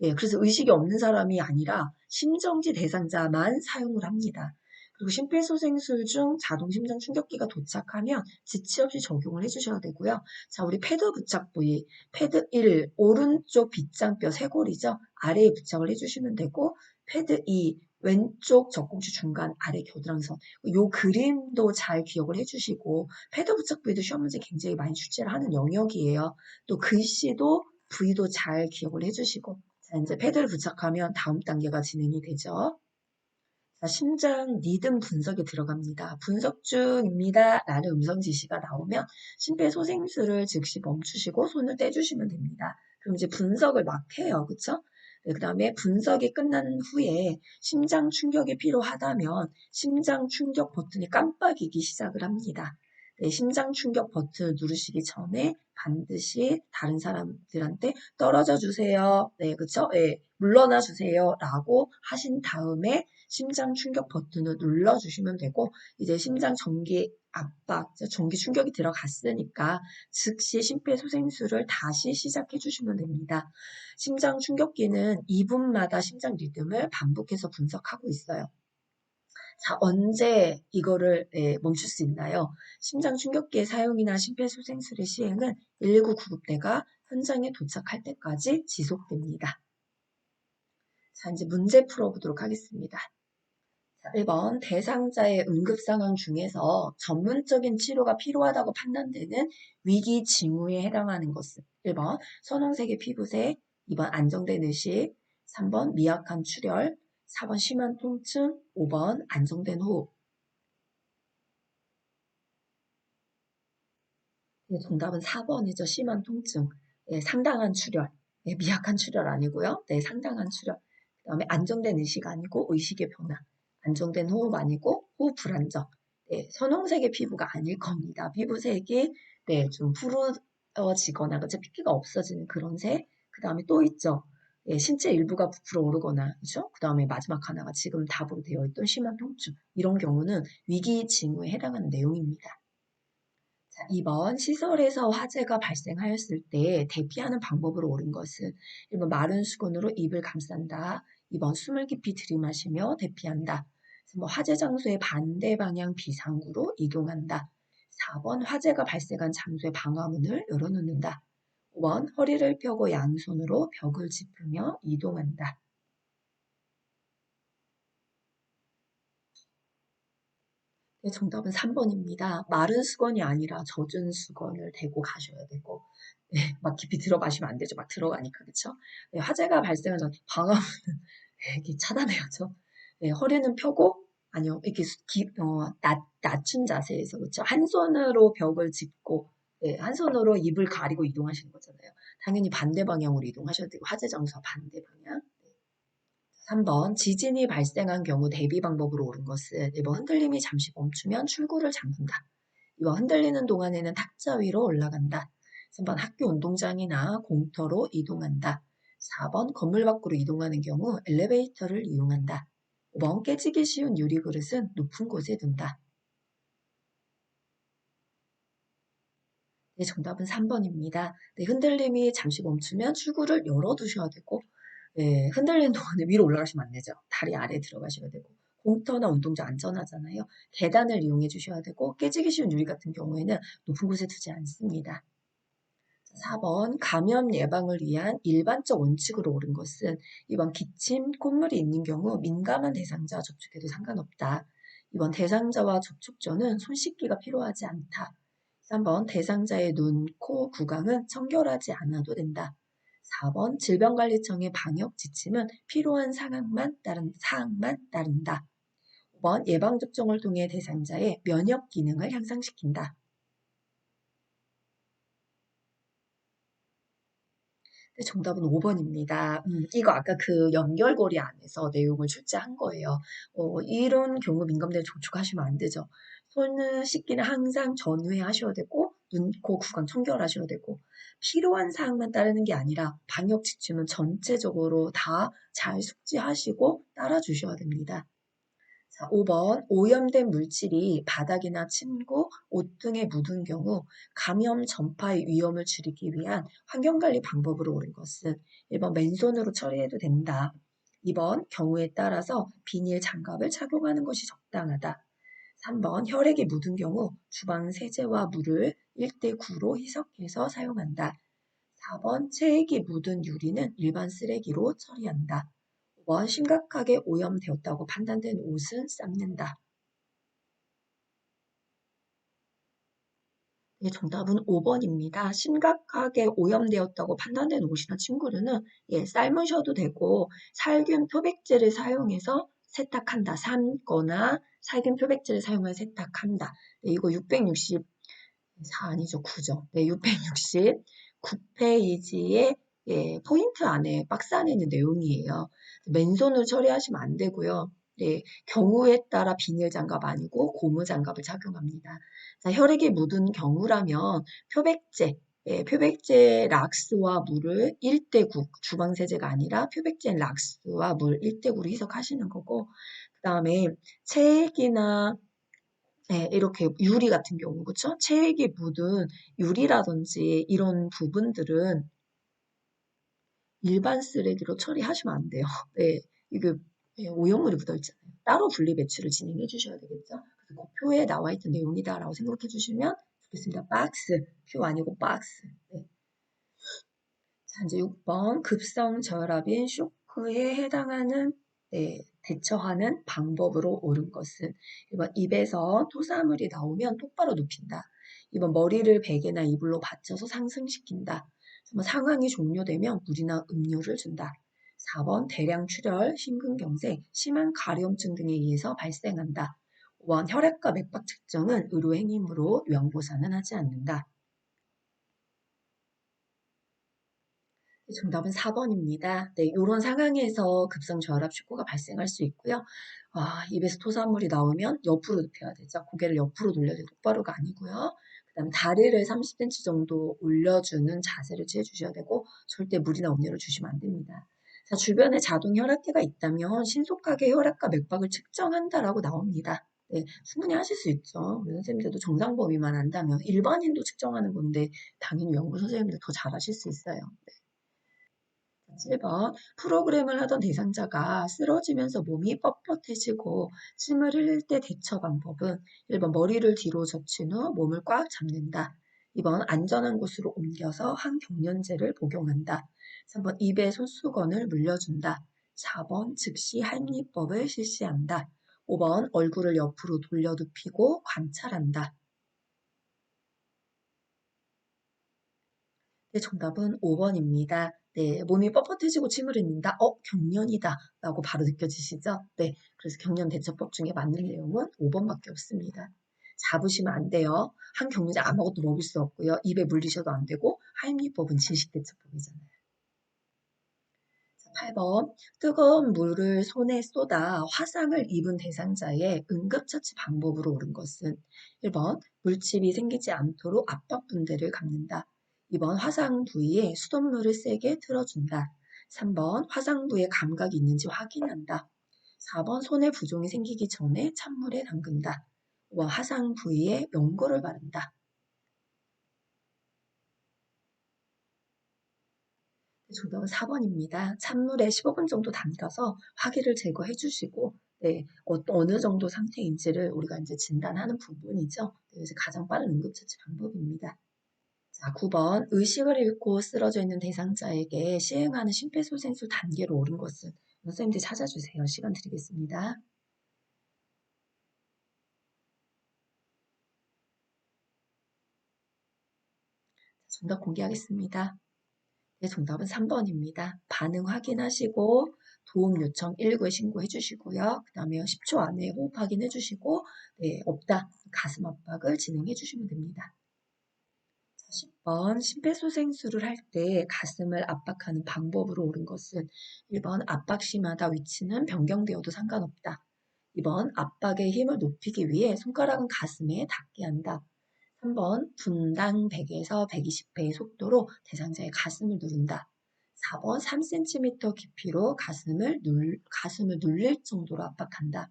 예, 그래서 의식이 없는 사람이 아니라 심정지 대상자만 사용을 합니다. 그리고 심폐소생술 중 자동 심장 충격기가 도착하면 지체 없이 적용을 해주셔야 되고요. 자, 우리 패드 부착 부위, 패드 1, 오른쪽 빗장뼈 쇄골이죠. 아래에 부착을 해주시면 되고, 패드 2, 왼쪽 젖꼭지 중간 아래 겨드랑이선. 요 그림도 잘 기억을 해주시고, 패드 부착 부위도 시험 문제 굉장히 많이 출제를 하는 영역이에요. 또 글씨도 부위도 잘 기억을 해주시고, 자, 이제 패드를 부착하면 다음 단계가 진행이 되죠. 자, 심장 리듬 분석에 들어갑니다. 분석 중입니다. 라는 음성 지시가 나오면 심폐소생술을 즉시 멈추시고 손을 떼주시면 됩니다. 그럼 이제 분석을 막 해요. 그쵸? 네, 그 다음에 분석이 끝난 후에 심장 충격이 필요하다면 심장 충격 버튼이 깜빡이기 시작을 합니다. 네, 심장 충격 버튼 누르시기 전에 반드시 다른 사람들한테 떨어져 주세요. 네, 그쵸? 네, 물러나 주세요. 라고 하신 다음에 심장 충격 버튼을 눌러주시면 되고, 이제 심장 전기 압박, 전기 충격이 들어갔으니까 즉시 심폐소생술을 다시 시작해 주시면 됩니다. 심장 충격기는 2분마다 심장 리듬을 반복해서 분석하고 있어요. 자, 언제 이거를 멈출 수 있나요? 심장 충격기의 사용이나 심폐소생술의 시행은 119 구급대가 현장에 도착할 때까지 지속됩니다. 자, 이제 문제 풀어보도록 하겠습니다. 1번 대상자의 응급 상황 중에서 전문적인 치료가 필요하다고 판단되는 위기 징후에 해당하는 것은 1번 선홍색의 피부색, 2번 안정된 의식, 3번 미약한 출혈, 4번 심한 통증, 5번 안정된 호흡. 네, 정답은 4번이죠. 심한 통증. 네, 상당한 출혈. 네, 미약한 출혈 아니고요. 네, 상당한 출혈. 그 다음에 안정된 의식 아니고 의식의 변화. 안정된 호흡 아니고 호흡 불안정. 네, 선홍색의 피부가 아닐 겁니다. 피부색이 네, 좀 푸르지거나 그쵸? 피부가 없어지는 그런 색. 그 다음에 또 있죠. 네, 신체 일부가 부풀어 오르거나 그죠? 그 다음에 마지막 하나가 지금 답으로 되어 있던 심한 통증. 이런 경우는 위기 징후에 해당하는 내용입니다. 자, 2번 시설에서 화재가 발생하였을 때 대피하는 방법으로 옳은 것은 1번 마른 수건으로 입을 감싼다. 2번 숨을 깊이 들이마시며 대피한다. 3번 화재 장소의 반대 방향 비상구로 이동한다. 4번 화재가 발생한 장소의 방화문을 열어놓는다. 5번 허리를 펴고 양손으로 벽을 짚으며 이동한다. 네, 정답은 3번입니다. 마른 수건이 아니라 젖은 수건을 대고 가셔야 되고, 네, 막 깊이 들어 마시면 안 되죠. 막 들어가니까, 그쵸? 네, 화재가 발생한 전 방화문은 이렇게 차단해야죠. 네, 허리는 펴고, 아니요, 이렇게 낮춘 자세에서, 그쵸? 한 손으로 벽을 짚고, 네, 한 손으로 입을 가리고 이동하시는 거잖아요. 당연히 반대 방향으로 이동하셔야 되고, 화재 장소와 반대 방향. 3번 지진이 발생한 경우 대비 방법으로 옳은 것은 1번 흔들림이 잠시 멈추면 출구를 잠근다. 2번 흔들리는 동안에는 탁자 위로 올라간다. 3번 학교 운동장이나 공터로 이동한다. 4번 건물 밖으로 이동하는 경우 엘리베이터를 이용한다. 5번 깨지기 쉬운 유리그릇은 높은 곳에 둔다. 네, 정답은 3번입니다. 네, 흔들림이 잠시 멈추면 출구를 열어두셔야 되고 네, 흔들리는 동안에 위로 올라가시면 안 되죠. 다리 아래 들어가셔야 되고 공터나 운동장 안전하잖아요. 계단을 이용해 주셔야 되고 깨지기 쉬운 유리 같은 경우에는 높은 곳에 두지 않습니다. 4번 감염 예방을 위한 일반적 원칙으로 옳은 것은 2번 기침, 콧물이 있는 경우 민감한 대상자 접촉해도 상관없다. 2번 대상자와 접촉 전은 손 씻기가 필요하지 않다. 3번 대상자의 눈, 코, 구강은 청결하지 않아도 된다. 4번 질병관리청의 방역 지침은 필요한 사항만 따른다. 5번 예방접종을 통해 대상자의 면역 기능을 향상시킨다. 네, 정답은 5번입니다. 이거 아까 그 연결고리 안에서 내용을 출제한 거예요. 이런 경우 민감대를 저촉하시면 안 되죠. 손을 씻기는 항상 전후에 하셔야 되고, 눈, 코, 구강 청결하셔야 되고, 필요한 사항만 따르는 게 아니라 방역 지침은 전체적으로 다 잘 숙지하시고 따라주셔야 됩니다. 자, 5번 오염된 물질이 바닥이나 침구, 옷 등에 묻은 경우 감염 전파의 위험을 줄이기 위한 환경관리 방법으로 옳은 것은 1번 맨손으로 처리해도 된다. 2번 경우에 따라서 비닐 장갑을 착용하는 것이 적당하다. 3번 혈액이 묻은 경우 주방 세제와 물을 1대9로 희석해서 사용한다. 4번 체액이 묻은 유리는 일반 쓰레기로 처리한다. 5번 심각하게 오염되었다고 판단된 옷은 삶는다. 네, 정답은 5번입니다. 심각하게 오염되었다고 판단된 옷이나 침구류는 삶으셔도 되고 살균 표백제를 사용해서 세탁한다. 삶거나 살균 표백제를 사용해서 세탁한다. 네, 이거 664 아니죠. 9죠. 네, 669페이지의 포인트 안에 박스 안에 있는 내용이에요. 맨손으로 처리하시면 안 되고요. 네, 경우에 따라 비닐 장갑 아니고 고무 장갑을 착용합니다. 자, 혈액이 묻은 경우라면 표백제, 표백제 락스와 물을 1대9, 주방세제가 아니라 표백제 락스와 물 1대9로 희석하시는 거고, 그 다음에 체액이나 이렇게 유리 같은 경우, 그쵸? 체액이 묻은 유리라든지 이런 부분들은 일반 쓰레기로 처리하시면 안 돼요. 네, 이게 오염물이 묻어있잖아요. 따로 분리 배출을 진행해 주셔야 되겠죠? 그래서 그 표에 나와 있던 내용이다라고 생각해 주시면 좋겠습니다. 박스, 표 아니고 박스. 네. 자, 이제 6번 급성 저혈압인 쇼크에 해당하는 대처하는 방법으로 옳은 것은 1번 입에서 토사물이 나오면 똑바로 눕힌다. 2번 머리를 베개나 이불로 받쳐서 상승시킨다. 3번 상황이 종료되면 물이나 음료를 준다. 4번 대량 출혈, 심근경색, 심한 가려움증 등에 의해서 발생한다. 5번 혈액과 맥박 측정은 의료행위이므로 요양보사는 하지 않는다. 정답은 4번입니다. 네, 이런 상황에서 급성 저혈압 쇼크가 발생할 수 있고요. 입에서 토사물이 나오면 옆으로 눕혀야 되죠. 고개를 옆으로 돌려야 돼요. 똑바로가 아니고요. 그다음 다리를 30cm 정도 올려주는 자세를 취해주셔야 되고 절대 물이나 음료를 주시면 안 됩니다. 자, 주변에 자동 혈압계가 있다면 신속하게 혈압과 맥박을 측정한다라고 나옵니다. 네, 충분히 하실 수 있죠. 우리 선생님들도 정상 범위만 안다면 일반인도 측정하는 건데 당연히 연구 선생님들 더 잘하실 수 있어요. 네. 7번 프로그램을 하던 대상자가 쓰러지면서 몸이 뻣뻣해지고 침을 흘릴 때 대처 방법은 1번 머리를 뒤로 젖힌 후 몸을 꽉 잡는다. 2번 안전한 곳으로 옮겨서 항경련제를 복용한다. 3번 입에 손수건을 물려준다. 4번 즉시 한입법을 실시한다. 5번 얼굴을 옆으로 돌려 눕히고 관찰한다. 네, 정답은 5번입니다. 네, 몸이 뻣뻣해지고 침을 흘린다. 경련이다. 라고 바로 느껴지시죠? 네, 그래서 경련 대처법 중에 맞는 내용은 5번밖에 없습니다. 잡으시면 안 돼요. 한 경련제 아무것도 먹일 수 없고요. 입에 물리셔도 안 되고 하임리법은 질식대처법이잖아요. 8번 뜨거운 물을 손에 쏟아 화상을 입은 대상자의 응급처치 방법으로 옳은 것은 1번 물집이 생기지 않도록 압박분대를 감는다. 2번 화상 부위에 수돗물을 세게 틀어준다. 3번 화상 부위에 감각이 있는지 확인한다. 4번 손에 부종이 생기기 전에 찬물에 담근다. 5번 화상 부위에 연고를 바른다. 정답은 4번입니다. 찬물에 15분 정도 담가서 화기를 제거해 주시고, 네, 어느 정도 상태인지를 우리가 이제 진단하는 부분이죠. 네, 그래서 가장 빠른 응급처치 방법입니다. 자, 9번. 의식을 잃고 쓰러져 있는 대상자에게 시행하는 심폐소생술 단계로 옳은 것은 선생님들이 찾아주세요. 시간 드리겠습니다. 정답 공개하겠습니다. 네, 정답은 3번입니다. 반응 확인하시고 도움 요청 119에 신고해 주시고요. 그 다음에 10초 안에 호흡 확인해 주시고 네, 없다. 가슴 압박을 진행해 주시면 됩니다. 10번 심폐소생술을 할 때 가슴을 압박하는 방법으로 옳은 것은 1번 압박 심하다 위치는 변경되어도 상관없다. 2번 압박의 힘을 높이기 위해 손가락은 가슴에 닿게 한다. 3번 분당 100에서 120회의 속도로 대상자의 가슴을 누른다. 4번 3cm 깊이로 가슴을 눌릴 정도로 압박한다.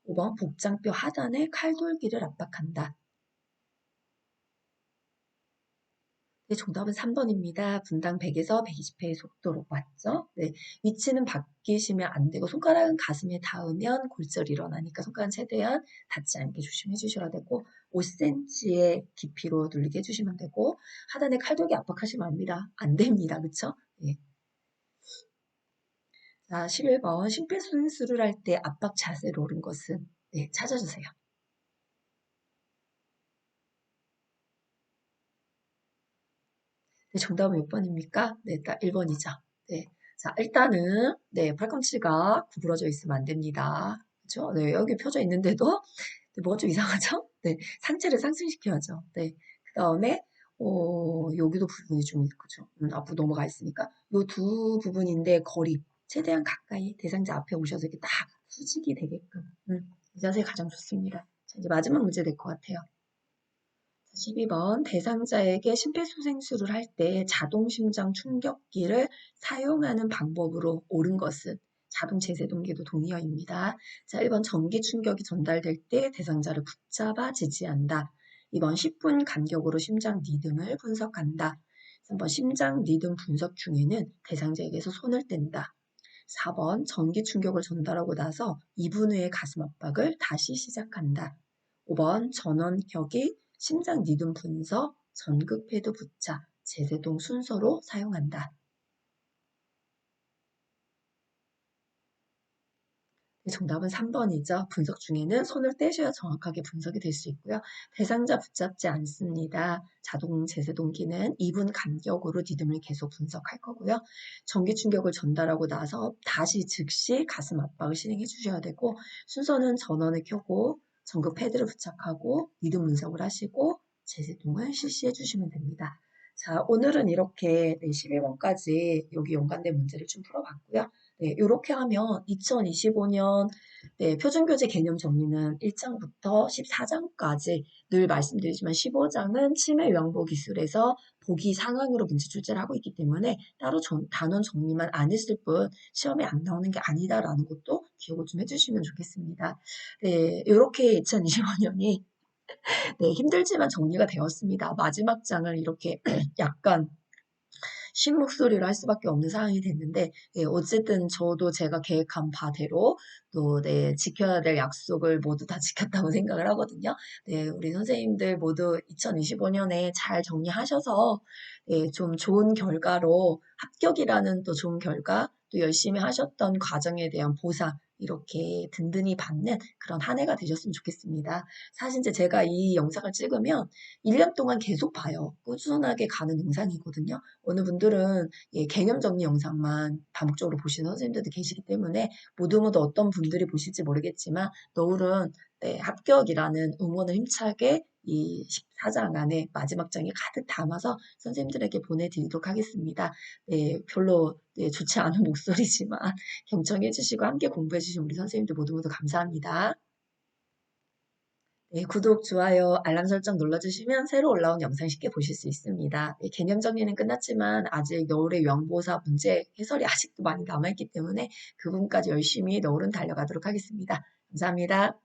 5번 복장뼈 하단에 칼돌기를 압박한다. 네, 정답은 3번입니다. 분당 100에서 120회의 속도로 맞죠? 네, 위치는 바뀌시면 안 되고 손가락은 가슴에 닿으면 골절이 일어나니까 손가락은 최대한 닿지 않게 조심해 주셔야 되고 5cm의 깊이로 눌리게 해주시면 되고 하단에 칼돌기 압박하시면 안 됩니다. 그쵸? 네. 자, 11번 심폐소생술을 할 때 압박 자세로 옳은 것은 네, 찾아주세요. 네, 정답은 몇 번입니까? 네, 딱 1번이죠. 네. 자, 일단은, 네, 팔꿈치가 구부러져 있으면 안 됩니다. 그죠? 네, 여기 펴져 있는데도, 네, 뭐가 좀 이상하죠? 네, 상체를 상승시켜야죠. 네. 그 다음에, 여기도 부분이 좀 있죠. 앞으로 넘어가 있으니까. 요 두 부분인데, 거리, 최대한 가까이 대상자 앞에 오셔서 이렇게 딱 수직이 되게끔. 이 자세 가장 좋습니다. 자, 이제 마지막 문제 될 것 같아요. 12번 대상자에게 심폐소생술을 할 때 자동심장 충격기를 사용하는 방법으로 옳은 것은 자동 제세동기도 동의어입니다. 자, 1번 전기 충격이 전달될 때 대상자를 붙잡아 지지한다. 2번 10분 간격으로 심장 리듬을 분석한다. 3번 심장 리듬 분석 중에는 대상자에게서 손을 뗀다. 4번 전기 충격을 전달하고 나서 2분 후에 가슴 압박을 다시 시작한다. 5번 전원격이 심장 리듬 분석, 전극 패드 부착, 제세동 순서로 사용한다. 정답은 3번이죠. 분석 중에는 손을 떼셔야 정확하게 분석이 될 수 있고요. 대상자 붙잡지 않습니다. 자동 제세동기는 2분 간격으로 리듬을 계속 분석할 거고요. 전기 충격을 전달하고 나서 다시 즉시 가슴 압박을 실행해 주셔야 되고 순서는 전원을 켜고 전극 패드를 부착하고 리듬 분석을 하시고 제세동을 실시해 주시면 됩니다. 자, 오늘은 이렇게 11번까지 여기 연관된 문제를 좀 풀어봤고요. 네, 이렇게 하면 2025년 네, 표준교재 개념 정리는 1장부터 14장까지 늘 말씀드리지만 15장은 치매 요양보 기술에서 보기 상황으로 문제 출제를 하고 있기 때문에 따로 단원 정리만 안 했을 뿐 시험에 안 나오는 게 아니다라는 것도 기억을 좀 해주시면 좋겠습니다. 네, 이렇게 2025년이 네, 힘들지만 정리가 되었습니다. 마지막 장을 이렇게 약간 쉰 목소리로 할 수밖에 없는 상황이 됐는데, 예, 어쨌든 저도 제가 계획한 바대로 또, 네, 지켜야 될 약속을 모두 다 지켰다고 생각을 하거든요. 네, 우리 선생님들 모두 2025년에 잘 정리하셔서, 예, 좀 좋은 결과로 합격이라는 또 좋은 결과, 또 열심히 하셨던 과정에 대한 보상, 이렇게 든든히 받는 그런 한 해가 되셨으면 좋겠습니다. 사실 이제 제가 이 영상을 찍으면 1년 동안 계속 봐요. 꾸준하게 가는 영상이거든요. 어느 분들은 예, 개념 정리 영상만 반복적으로 보시는 선생님들도 계시기 때문에 모두 어떤 분들이 보실지 모르겠지만 노을은 네, 합격이라는 응원을 힘차게 이 14장 안에 마지막 장에 가득 담아서 선생님들에게 보내드리도록 하겠습니다. 네, 별로 네, 좋지 않은 목소리지만 경청해 주시고 함께 공부해 주신 우리 선생님들 모두 감사합니다. 네, 구독, 좋아요, 알람 설정 눌러주시면 새로 올라온 영상 쉽게 보실 수 있습니다. 네, 개념 정리는 끝났지만 아직 너울의 요양보호사 문제 해설이 아직도 많이 남아있기 때문에 그 부분까지 열심히 너울은 달려가도록 하겠습니다. 감사합니다.